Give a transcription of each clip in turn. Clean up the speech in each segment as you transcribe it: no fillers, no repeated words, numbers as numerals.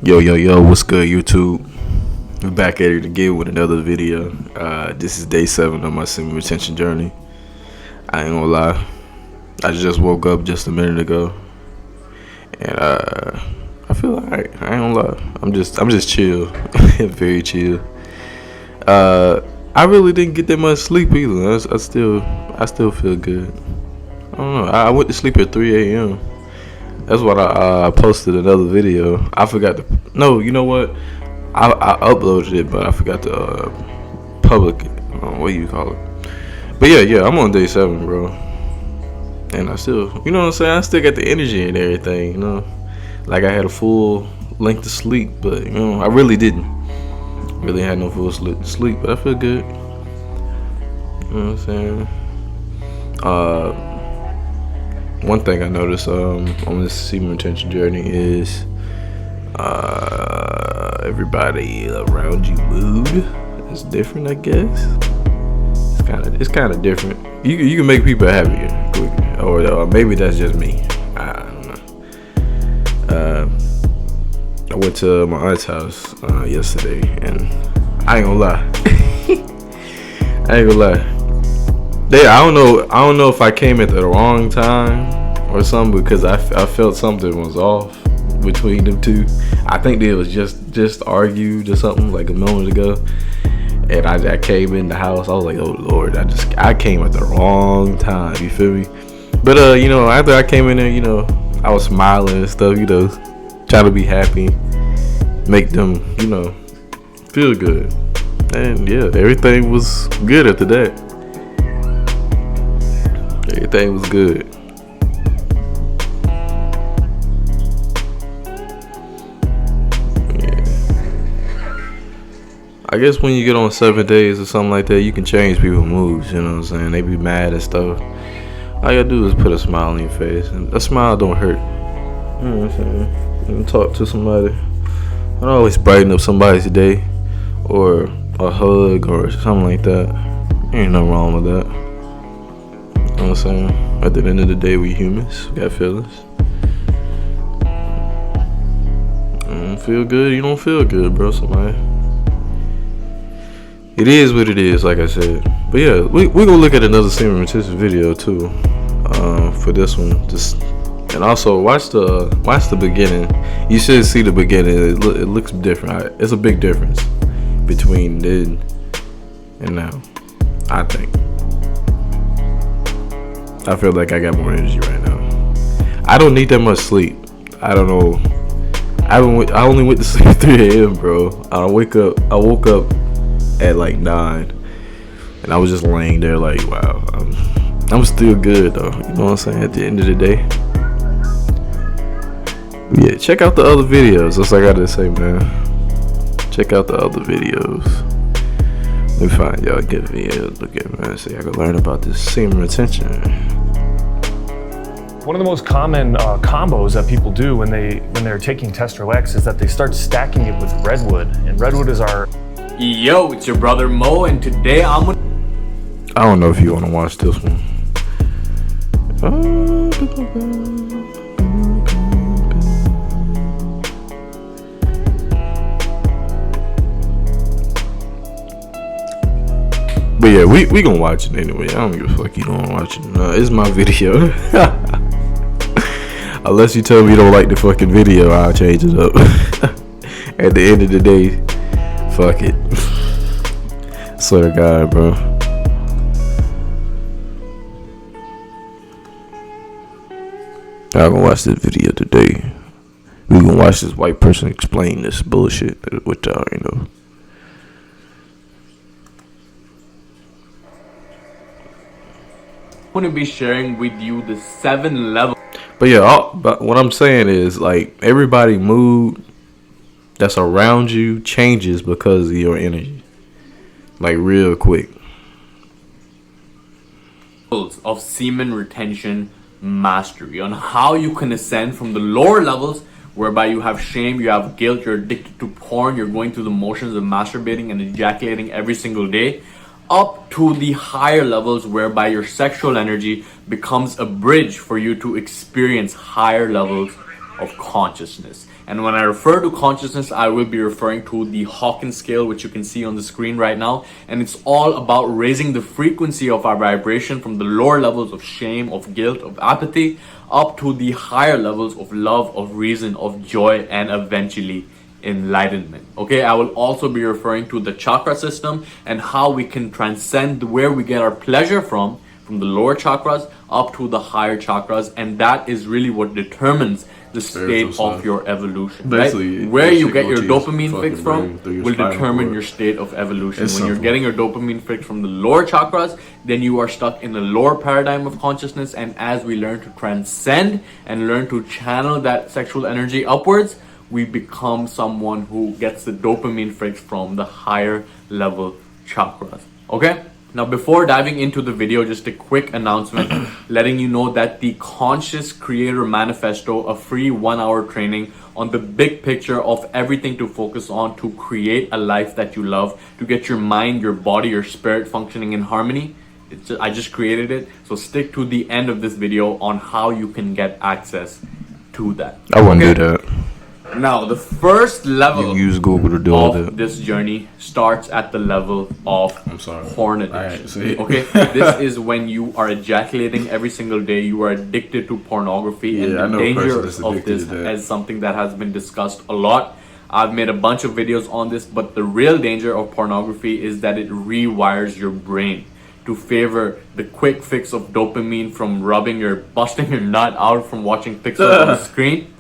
Yo, what's good, YouTube? We're back at it again with another video. This is day 7 of my semen retention journey. I ain't gonna lie, I just woke up just a minute ago, and I feel alright. I ain't gonna lie, I'm just chill, very chill. I really didn't get that much sleep either. I still feel good. I don't know. I went to sleep at 3 a.m. That's what I posted another video. I forgot to. No, you know what? I uploaded it, but I forgot to public it. What do you call it? But yeah, I'm on day 7, bro. And I still, you know what I'm saying? I still got the energy and everything, you know? Like I had a full length of sleep, but, you know, I really didn't. Really had no full sleep, but I feel good. You know what I'm saying? One thing I noticed on this semen retention journey is everybody around you mood is different, I guess. It's kind of different. You can make people happier quicker, or maybe that's just me. I don't know. I went to my aunt's house yesterday, and I ain't gonna lie. I don't know if I came at the wrong time or something, because I felt something was off between them two. I think they was just argued or something like a moment ago, and I came in the house. I was like, oh Lord, I came at the wrong time. You feel me? But you know, after I came in there, you know, I was smiling and stuff. You know, trying to be happy, make them, you know, feel good. And yeah, everything was good after that. Everything was good. Yeah. I guess when you get on 7 days or something like that, you can change people's moods, you know what I'm saying? They be mad and stuff. All you gotta do is put a smile on your face, and a smile don't hurt. You know what I'm saying? You can talk to somebody. I always brighten up somebody's day, or a hug or something like that. Ain't nothing wrong with that. You know what I'm saying? At the end of the day, we humans. We got feelings. You don't feel good, you don't feel good, bro. Somebody. It is what it is, like I said. But yeah, we gonna look at another semen retention video too. For this one, and also watch the beginning. You should see the beginning. It looks different. It's a big difference between then and now, I think. I feel like I got more energy right now. I don't need that much sleep. I don't know. I only went to sleep at 3 a.m., bro. I woke up at like 9, and I was just laying there like, wow. I'm still good though. You know what I'm saying? At the end of the day. Yeah, check out the other videos. That's all I gotta say, man. Check out the other videos. Let me find y'all good videos. Look at, man, so y'all can learn about this semen retention. One of the most common combos that people do when they're taking Testro X is that they start stacking it with redwood, and redwood is our. Yo, it's your brother Mo, and today I don't know if you want to watch this one. But yeah, we gonna watch it anyway. I don't give a fuck you don't watch it. It's my video. Unless you tell me you don't like the fucking video, I'll change it up. At the end of the day, fuck it. Swear to God, bro. I'm gonna watch this video today. We gonna watch this white person explain this bullshit with y'all, you know. want to be sharing with you the 7 levels. But yeah, but what I'm saying is, like, everybody mood that's around you changes because of your energy, like real quick. Of semen retention mastery, on how you can ascend from the lower levels whereby you have shame, you have guilt, you're addicted to porn, you're going through the motions of masturbating and ejaculating every single day, up to the higher levels whereby your sexual energy becomes a bridge for you to experience higher levels of consciousness. And when I refer to consciousness, I will be referring to the Hawkins scale, which you can see on the screen right now. And it's all about raising the frequency of our vibration from the lower levels of shame, of guilt, of apathy, up to the higher levels of love, of reason, of joy, and eventually enlightenment. Okay, I will also be referring to the chakra system and how we can transcend where we get our pleasure from the lower chakras up to the higher chakras, and that is really what determines the state of your evolution. Basically, right? Where you get your dopamine fix from will determine your state of evolution. When you're getting your dopamine fix from the lower chakras, then you are stuck in the lower paradigm of consciousness, and as we learn to transcend and learn to channel that sexual energy upwards, we become someone who gets the dopamine fix from the higher level chakras. Okay? Now, before diving into the video, just a quick announcement letting you know that the Conscious Creator Manifesto, a free 1-hour training on the big picture of everything to focus on to create a life that you love, to get your mind, your body, your spirit functioning in harmony. I just created it. So stick to the end of this video on how you can get access to that. I wouldn't do that. Now, the first level use Google to do all of that. this journey starts at the level of porn addiction. Okay, this is when you are ejaculating every single day. You are addicted to pornography, and the danger of this is something that has been discussed a lot. I've made a bunch of videos on this, but the real danger of pornography is that it rewires your brain to favor the quick fix of dopamine from busting your nut out from watching pixels on the screen.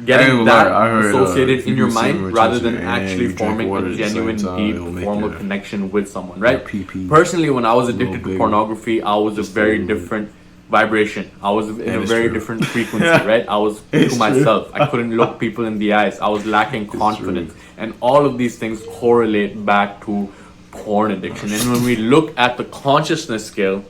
Getting that associated in your mind rather than actually forming a genuine, deep, formal connection with someone, right? Personally, when I was addicted to pornography, I was a very different vibration. I was in a very different frequency, right? I was to myself. I couldn't look people in the eyes. I was lacking confidence. And all of these things correlate back to porn addiction. And when we look at the consciousness scale,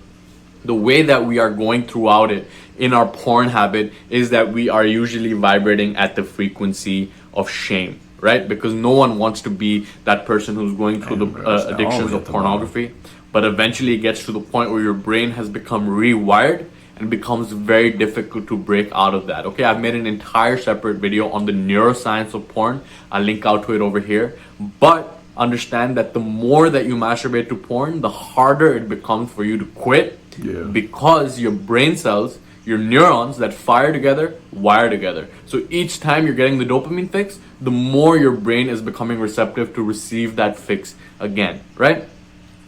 the way that we are going throughout it in our porn habit is that we are usually vibrating at the frequency of shame, right? Because no one wants to be that person who's going through the addictions of pornography. But eventually it gets to the point where your brain has become rewired and becomes very difficult to break out of that. Okay, I've made an entire separate video on the neuroscience of porn. I'll link out to it over here. But understand that the more that you masturbate to porn, the harder it becomes for you to quit. Because your brain cells, your neurons that fire together, wire together. So each time you're getting the dopamine fix, the more your brain is becoming receptive to receive that fix again, right?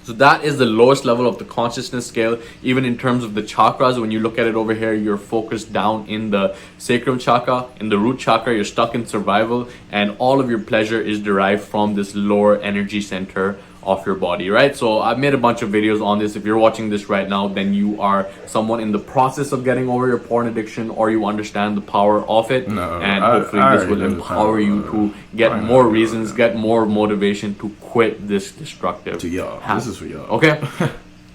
So that is the lowest level of the consciousness scale. Even in terms of the chakras, when you look at it over here, you're focused down in the sacral chakra, in the root chakra, you're stuck in survival, and all of your pleasure is derived from this lower energy center of your body, right? So I've made a bunch of videos on this. If you're watching this right now, then you are someone in the process of getting over your porn addiction, or you understand the power of it, and hopefully this will empower you to get more reasons, get more motivation to quit this destructive habit. This is for y'all. Okay.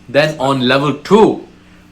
Then on level 2,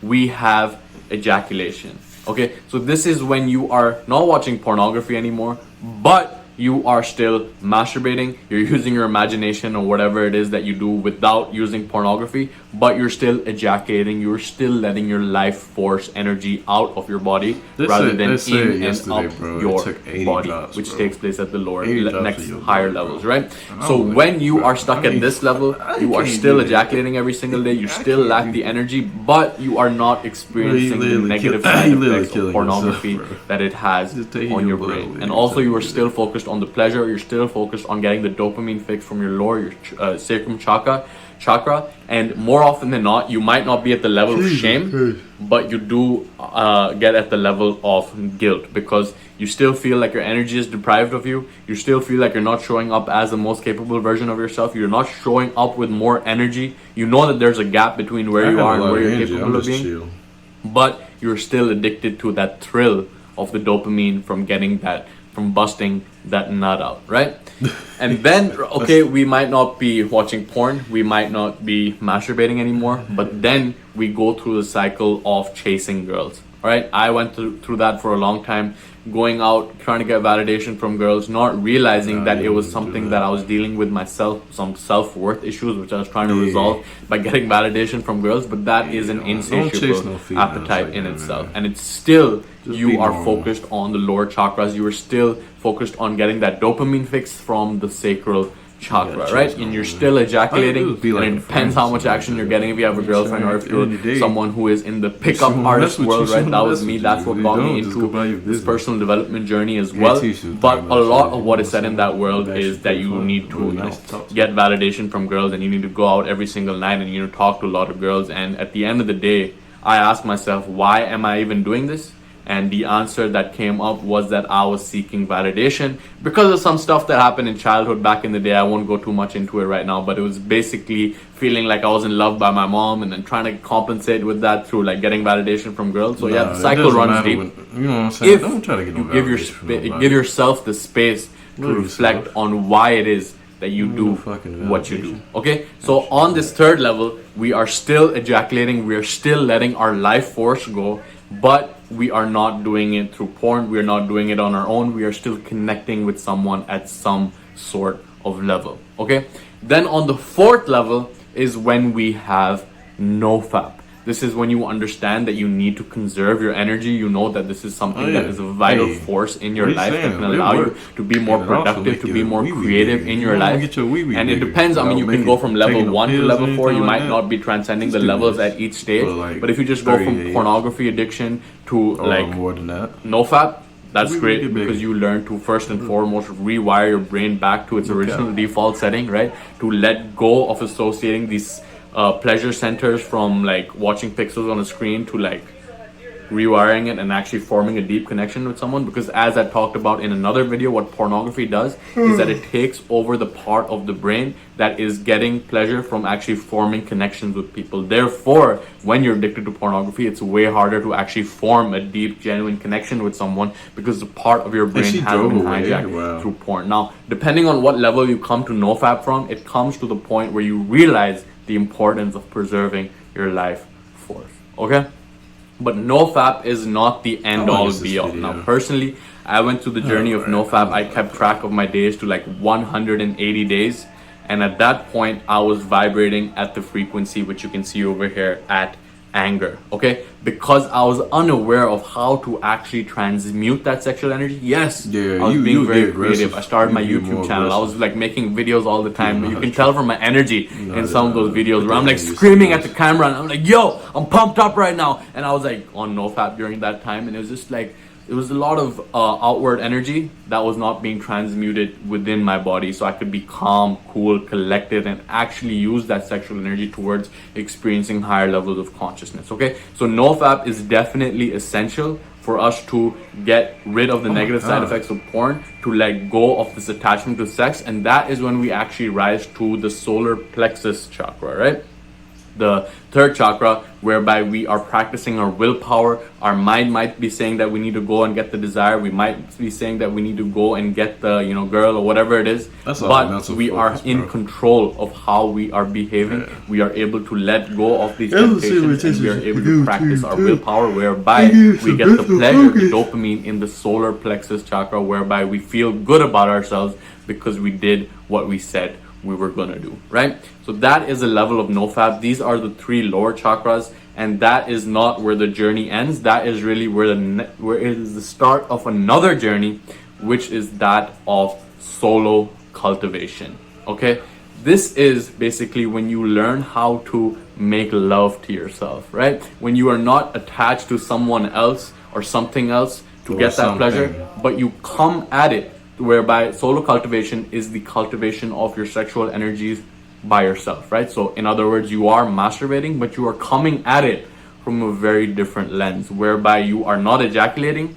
we have ejaculation. Okay, so this is when you are not watching pornography anymore, but you are still masturbating, you're using your imagination or whatever it is that you do without using pornography, but you're still ejaculating, you're still letting your life force energy out of your body rather than in and up your body, which takes place at the lower, next higher levels, right? So when you are stuck at this level, you are still ejaculating every single day, you still lack the energy, but you are not experiencing the negative side effects of pornography that it has on your brain. And also you are still focused on the pleasure, you're still focused on getting the dopamine fix from your lower, your sacrum chakra, and more often than not, you might not be at the level of shame, but you do get at the level of guilt, because you still feel like your energy is deprived of you, you still feel like you're not showing up as the most capable version of yourself, you're not showing up with more energy, you know that there's a gap between where you are and where you're capable of being, but you're still addicted to that thrill of the dopamine from getting that, from busting that nut out, right? And then, okay, we might not be watching porn, we might not be masturbating anymore, but then we go through the cycle of chasing girls, all right? I went through that for a long time. going out trying to get validation from girls, not realizing that it was something that I was dealing with myself, some self-worth issues which I was trying to resolve by getting validation from girls. But that is an insatiable appetite in itself, and it's still you are focused on the lower chakras. You are still focused on getting that dopamine fix from the sacral chakra, right? And you're still ejaculating, and it depends how much action you're getting. If you have a girlfriend or if you're someone who is in the pickup artist world, right? That was me. That's what got me into this personal development journey as well. But a lot of what is said in that world is that you need to, get validation from girls, and you need to go out every single night and talk to a lot of girls. And at the end of the day, I asked myself, why am I even doing this? And the answer that came up was that I was seeking validation because of some stuff that happened in childhood back in the day. I won't go too much into it right now, but it was basically feeling like I wasn't loved by my mom and then trying to compensate with that through like getting validation from girls. So the cycle runs deep. You know what I'm saying? If don't try to get no give yourself the space to reflect on why it is that you do what you do. Okay, so on this third level, we are still ejaculating, we are still letting our life force go, but we are not doing it through porn, we are not doing it on our own, we are still connecting with someone at some sort of level. Okay, then on the fourth level is when we have nofap. This is when you understand that you need to conserve your energy. You know that this is something that is a vital force in your life that can allow you to be more productive, to be more creative in your life. And it depends. I mean, you can go from level 1 to level 4. You might not be transcending the levels at each stage. But if you just go from pornography addiction to like more than that, nofap, that's great because you learn to first and foremost rewire your brain back to its original default setting, right? To let go of associating these pleasure centers from like watching pixels on a screen to like rewiring it and actually forming a deep connection with someone. Because as I talked about in another video, what pornography does is that it takes over the part of the brain that is getting pleasure from actually forming connections with people. Therefore, when you're addicted to pornography, it's way harder to actually form a deep, genuine connection with someone because the part of your brain has been hijacked through porn. Now, depending on what level you come to nofap from, it comes to the point where you realize the importance of preserving your life force. Okay? But nofap is not the end all be all. Now, personally, I went through the journey of nofap. I kept track of my days to like 180 days. And at that point, I was vibrating at the frequency, which you can see over here at anger. Okay? Because I was unaware of how to actually transmute that sexual energy. Yes, I was being very creative. I started my YouTube channel. I was like making videos all the time. You can tell from my energy in some of those videos where I'm like screaming at the camera and I'm like, yo, I'm pumped up right now. And I was like on nofap during that time, and it was just like, it was a lot of outward energy that was not being transmuted within my body, so I could be calm, cool, collected, and actually use that sexual energy towards experiencing higher levels of consciousness. Okay, so nofap is definitely essential for us to get rid of the negative side effects of porn, to let go of this attachment to sex, and that is when we actually rise to the solar plexus chakra, right? The third chakra, whereby we are practicing our willpower. Our mind might be saying that we need to go and get the desire. We might be saying that we need to go and get the girl or whatever it is. But we are in control of how we are behaving. We are able to let go of these temptations, and we are able to practice our willpower, whereby we get the pleasure, the dopamine in the solar plexus chakra, whereby we feel good about ourselves because we did what we said we were gonna do, right? So that is a level of nofap. These are the three lower chakras, and that is not where the journey ends. That is really where it is the start of another journey, which is that of solo cultivation. Okay, this is basically when you learn how to make love to yourself, right? When you are not attached to someone else or something else to get that pleasure, but you come at it, whereby solo cultivation is the cultivation of your sexual energies by yourself, right? So in other words, you are masturbating, but you are coming at it from a very different lens, whereby you are not ejaculating,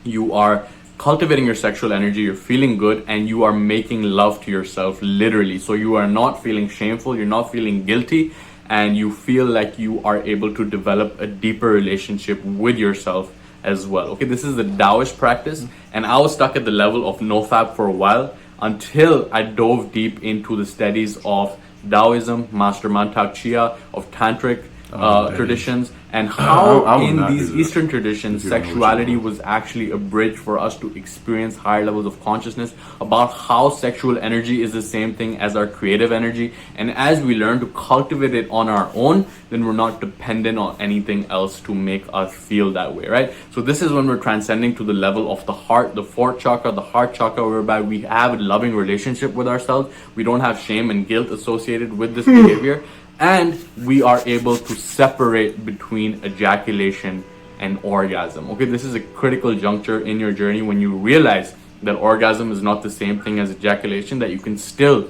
you are cultivating your sexual energy, you're feeling good, and you are making love to yourself, literally. So you are not feeling shameful, you're not feeling guilty, and you feel like you are able to develop a deeper relationship with yourself as well. Okay, this is the Taoist practice, and I was stuck at the level of nofap for a while until I dove deep into the studies of Taoism, Master Mantak Chia, of Tantric, traditions, and how I would in not these do that. Eastern traditions If you don't know what you sexuality want. was actually a bridge for us to experience higher levels of consciousness, about how sexual energy is the same thing as our creative energy, and as we learn to cultivate it on our own, then we're not dependent on anything else to make us feel that way, right? So this is when we're transcending to the level of the heart, the fourth chakra, the heart chakra, whereby we have a loving relationship with ourselves. We don't have shame and guilt associated with this behavior, and we are able to separate between ejaculation and orgasm. Okay, this is a critical juncture in your journey when you realize that orgasm is not the same thing as ejaculation, that you can still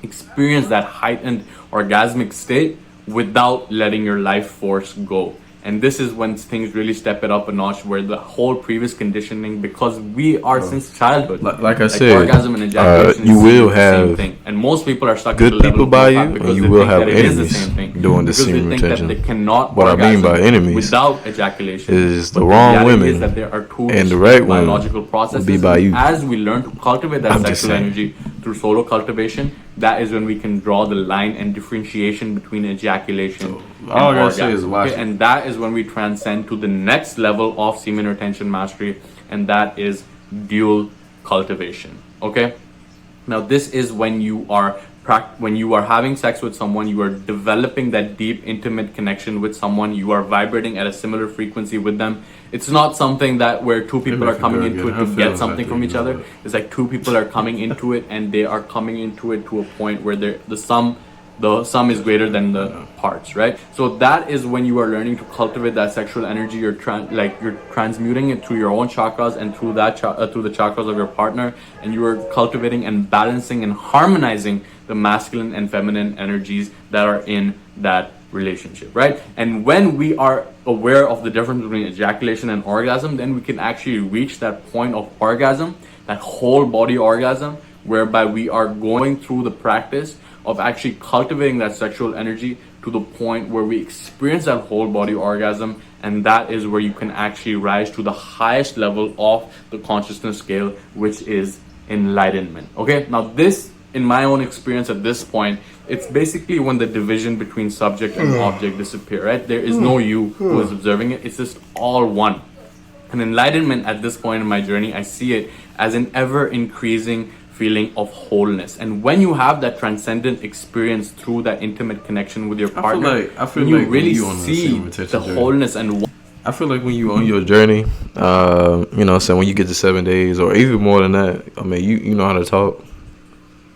experience that heightened orgasmic state without letting your life force go. And this is when things really step it up a notch, where the whole previous conditioning, because we are since childhood, Like I said, orgasm and ejaculation you is will the same have thing. And most people are stuck good at the level people of by impact you, because and you they will think have that it is the enemies same thing. doing the Because they semen think that retention. they cannot What I mean by orgasm enemies without ejaculation is the But wrong reality women, is that there are two and the right women biological processes. will be by you. As we learn to cultivate that I'm just sexual saying. energy through solo cultivation, that is when we can draw the line and differentiation between ejaculation and all I gotta say orgasm. is watch Okay? it. And that is when we transcend to the next level of semen retention mastery, and that is dual cultivation. Okay, now this is when you are when you are having sex with someone, you are developing that deep intimate connection with someone, you are vibrating at a similar frequency with them. It's not something that where two people Maybe are if coming you into do it it, her to get feelings something like from that, each you know other. what? It's like two people are coming into it, and they are coming into it to a point where the sum is greater than the parts, right? So that is when you are learning to cultivate that sexual energy. You're transmuting it through your own chakras and through through the chakras of your partner, and you are cultivating and balancing and harmonizing the masculine and feminine energies that are in that relationship, right? And when we are aware of the difference between ejaculation and orgasm, then we can actually reach that point of orgasm, that whole body orgasm, whereby we are going through the practice of actually cultivating that sexual energy to the point where we experience that whole body orgasm, and that is where you can actually rise to the highest level of the consciousness scale, which is enlightenment. Okay, now this, in my own experience at this point, it's basically when the division between subject and object disappear, right? There is no you who is observing it, it's just all one. And enlightenment at this point in my journey, I see it as an ever increasing feeling of wholeness. And when you have that transcendent experience through that intimate connection with your partner, I feel you like really when you on the see semen retention the journey. wholeness and I feel like when you on your journey, so when you get to 7 days or even more than that, I mean, you know how to talk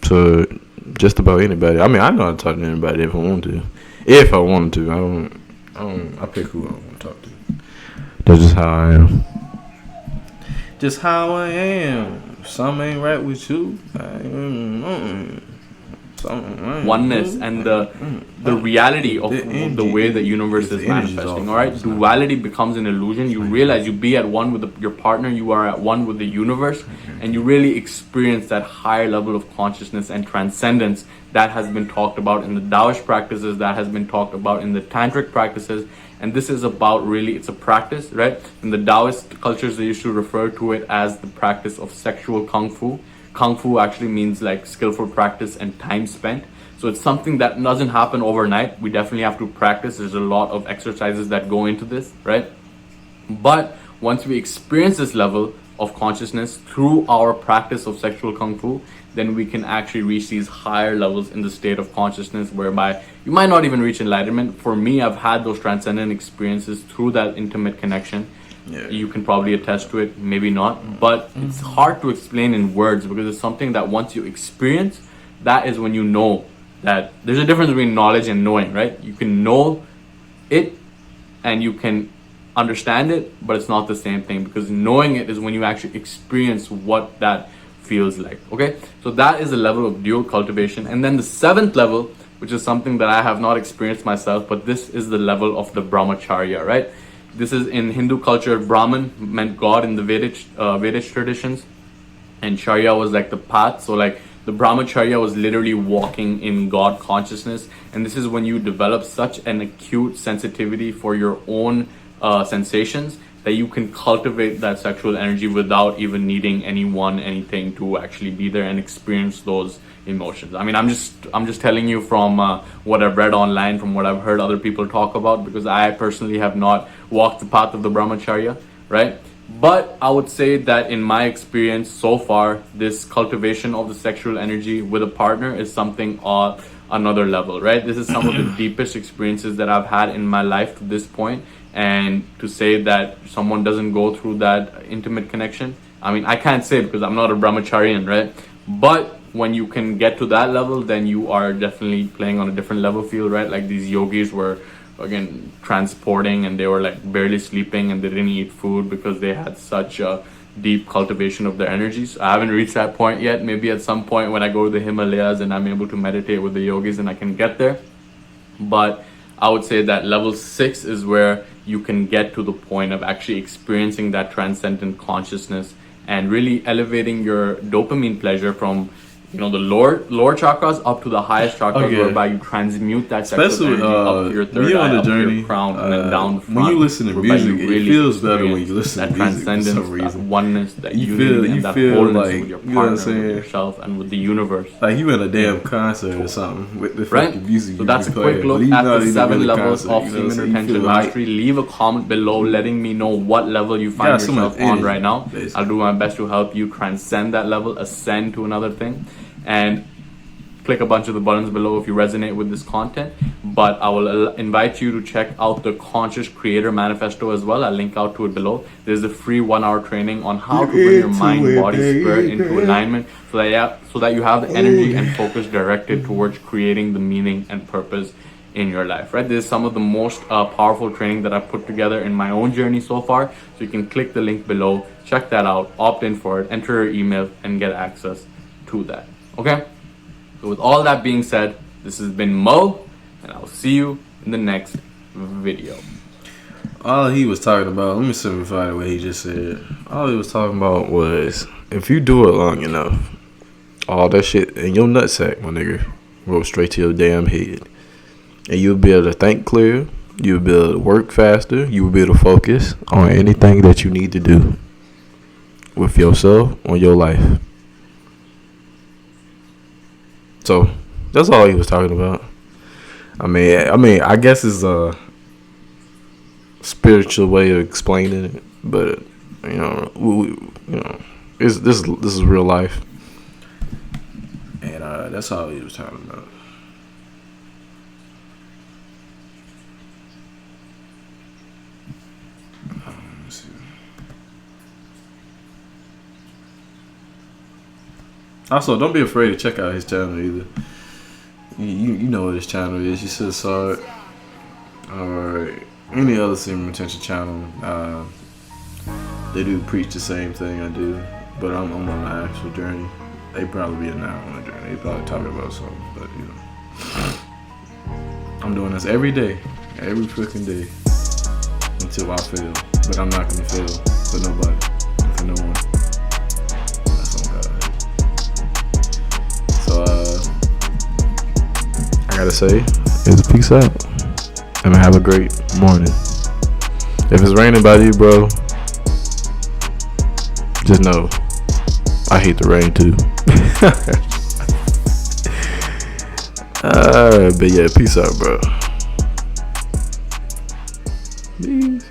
to just about anybody. I mean, I know how to talk to anybody if I want to. If I wanted to, I pick who I want to talk to. That's just how I am. Just how I am. Something ain't right with you. oneness and the reality of the way the universe is manifesting. All right, duality becomes an illusion. You realize you be at one with your partner, you are at one with the universe, and you really experience that higher level of consciousness and transcendence that has been talked about in the Taoist practices, that has been talked about in the tantric practices. And this is about, really, it's a practice, right? In the Taoist cultures, they used to refer to it as the practice of sexual kung fu. Kung fu actually means like skillful practice and time spent. So it's something that doesn't happen overnight. We definitely have to practice. There's a lot of exercises that go into this, right? But once we experience this level of consciousness through our practice of sexual kung fu, then we can actually reach these higher levels in the state of consciousness, whereby you might not even reach enlightenment. For me, I've had those transcendent experiences through that intimate connection. Yeah. You can probably attest to it, maybe not, but it's hard to explain in words, because it's something that once you experience, that is when you know that there's a difference between knowledge and knowing, right? You can know it and you can understand it, but it's not the same thing, because knowing it is when you actually experience what that feels like. Okay, so that is a level of dual cultivation. And then the seventh level, which is something that I have not experienced myself, but this is the level of the brahmacharya, right? This is in Hindu culture. Brahman meant God in the Vedic traditions, and charya was like the path. So like the brahmacharya was literally walking in God consciousness, and this is when you develop such an acute sensitivity for your own sensations that you can cultivate that sexual energy without even needing anyone, anything to actually be there and experience those emotions. I mean, I'm just telling you from what I've read online, from what I've heard other people talk about, because I personally have not walked the path of the brahmacharya, right? But I would say that in my experience so far, this cultivation of the sexual energy with a partner is something on another level, right? This is some of the deepest experiences that I've had in my life to this point. And to say that someone doesn't go through that intimate connection, I mean, I can't say because I'm not a brahmacharian, right? But when you can get to that level, then you are definitely playing on a different level field, right? Like these yogis were, again, transporting, and they were like barely sleeping, and they didn't eat food because they had such a deep cultivation of their energies. I haven't reached that point yet. Maybe at some point when I go to the Himalayas and I'm able to meditate with the yogis, and I can get there. But I would say that level 6 is where you can get to the point of actually experiencing that transcendent consciousness and really elevating your dopamine pleasure from, you know, the lower chakras up to the highest chakras, whereby you transmute that sexual energy up to your third eye, up to your crown, and then down the front. When you listen to music, it really feels better when you listen to music for some reason. That oneness, that unity, and that wholeness like, with your partner, with yourself, and with the universe. Like you in a damn concert or something with the fucking music. So that's a quick look at the 7 levels of semen retention mastery. Leave a comment below letting me know what level you find yourself on right now. I'll do my best to help you transcend that level, ascend to another thing. And click a bunch of the buttons below if you resonate with this content. But I will invite you to check out the Conscious Creator Manifesto as well. I'll link out to it below. There's a free 1-hour training on how to bring your mind, body, spirit into alignment, so that you have the energy and focus directed towards creating the meaning and purpose in your life, right? This is some of the most powerful training that I've put together in my own journey so far. So you can click the link below, check that out, opt in for it, enter your email, and get access to that. Okay, so with all that being said, this has been Mo, and I'll see you in the next video. All he was talking about, let me simplify the way he just said. All he was talking about was, if you do it long enough, all that shit in your nutsack, my nigga, roll straight to your damn head. And you'll be able to think clear, you'll be able to work faster, you'll be able to focus on anything that you need to do with yourself or your life. So that's all he was talking about. I mean, I guess it's a spiritual way of explaining it, but this is real life, and that's all he was talking about. Also, don't be afraid to check out his channel either. You know what his channel is. You should saw it. Or any other semen retention channel. They do preach the same thing I do. But I'm on an actual journey. They probably be now on a journey. They probably talking about something. But, you know. I'm doing this every day. Every freaking day. Until I fail. But I'm not going to fail for nobody. For no one. I gotta say is a peace out, and have a great morning. If it's raining by you, bro, just know I hate the rain too. Alright, but yeah, peace out, bro. Peace.